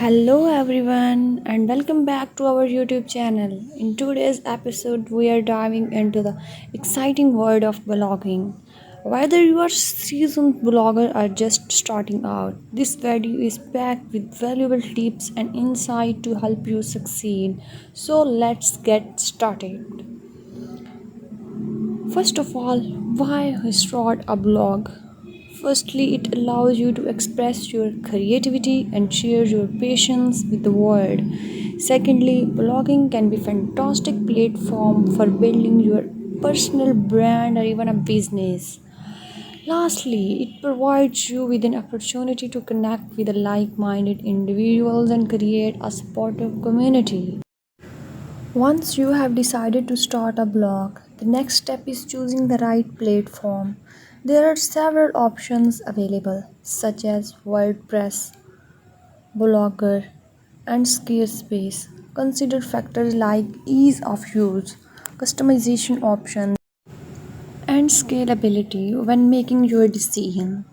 Hello everyone and welcome back to our YouTube channel. In today's episode we are diving into the exciting world of blogging. Whether you are a seasoned blogger or just starting out, this video is packed with valuable tips and insight to help you succeed. So let's get started. First of all, why start a blog? Firstly, it allows you to express your creativity and share your passions with the world. Secondly, blogging can be a fantastic platform for building your personal brand or even a business. Lastly, it provides you with an opportunity to connect with like-minded individuals and create a supportive community. Once you have decided to start a blog, the next step is choosing the right platform. There are several options available, such as WordPress, Blogger, and Squarespace. Consider factors like ease of use, customization options, and scalability when making your decision.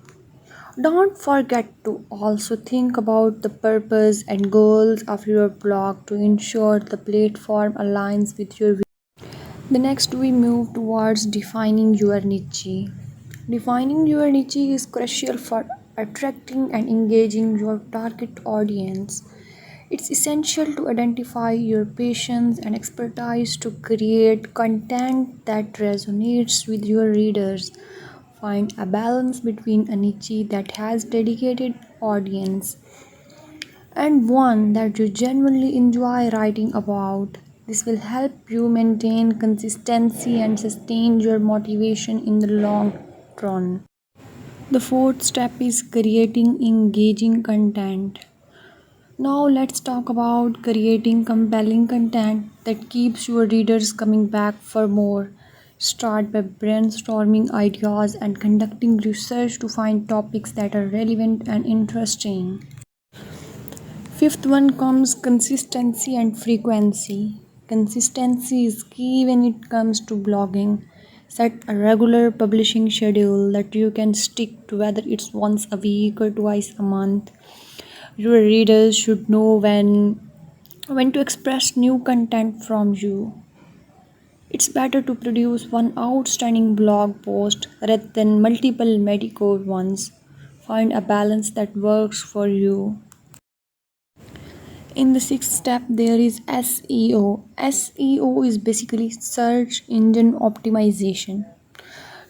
Don't forget to also think about the purpose and goals of your blog to ensure the platform aligns with your vision. The next we move towards defining your niche. Defining your niche is crucial for attracting and engaging your target audience. It's essential to identify your passions and expertise to create content that resonates with your readers. Find a balance between a niche that has dedicated audience and one that you genuinely enjoy writing about. This will help you maintain consistency and sustain your motivation in the long run. The fourth step is creating engaging content. Now let's talk about creating compelling content that keeps your readers coming back for more. Start by brainstorming ideas and conducting research to find topics that are relevant and interesting. Fifth one comes consistency and frequency. Consistency is key when it comes to blogging. Set a regular publishing schedule that you can stick to, whether it's once a week or twice a month. Your readers should know when to express new content from you. It's better to produce one outstanding blog post rather than multiple mediocre ones. Find a balance that works for you. In the sixth step, there is SEO. SEO is basically search engine optimization.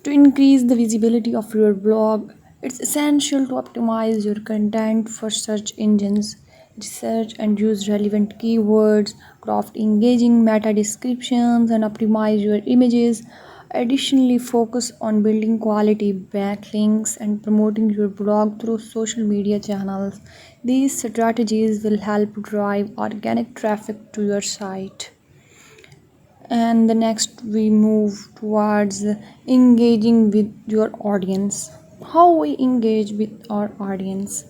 To increase the visibility of your blog, it's essential to optimize your content for search engines. Research and use relevant keywords, craft engaging meta descriptions, and optimize your images. Additionally, focus on building quality backlinks and promoting your blog through social media channels. These strategies will help drive organic traffic to your site. And the next we move towards engaging with your audience. How we engage with our audience?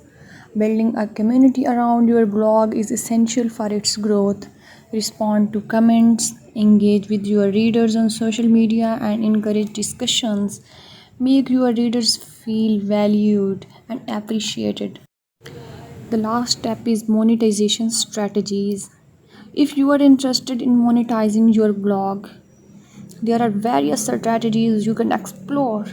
Building a community around your blog is essential for its growth. Respond to comments, engage with your readers on social media, and encourage discussions. Make your readers feel valued and appreciated. The last step is monetization strategies. If you are interested in monetizing your blog, there are various strategies you can explore.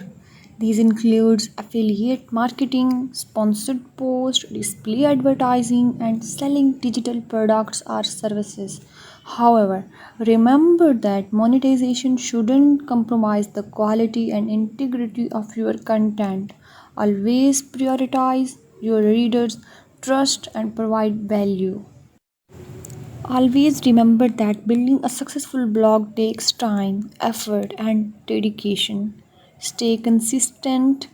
These include affiliate marketing, sponsored posts, display advertising, and selling digital products or services. However, remember that monetization shouldn't compromise the quality and integrity of your content. Always prioritize your readers' trust and provide value. Always remember that building a successful blog takes time, effort, and dedication. Stay consistent,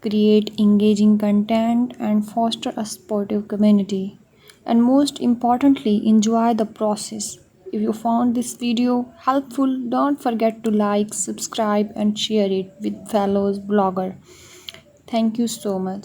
create engaging content, and foster a supportive community. And most importantly, enjoy the process. If you found this video helpful, don't forget to like, subscribe, and share it with fellow bloggers. Thank you so much.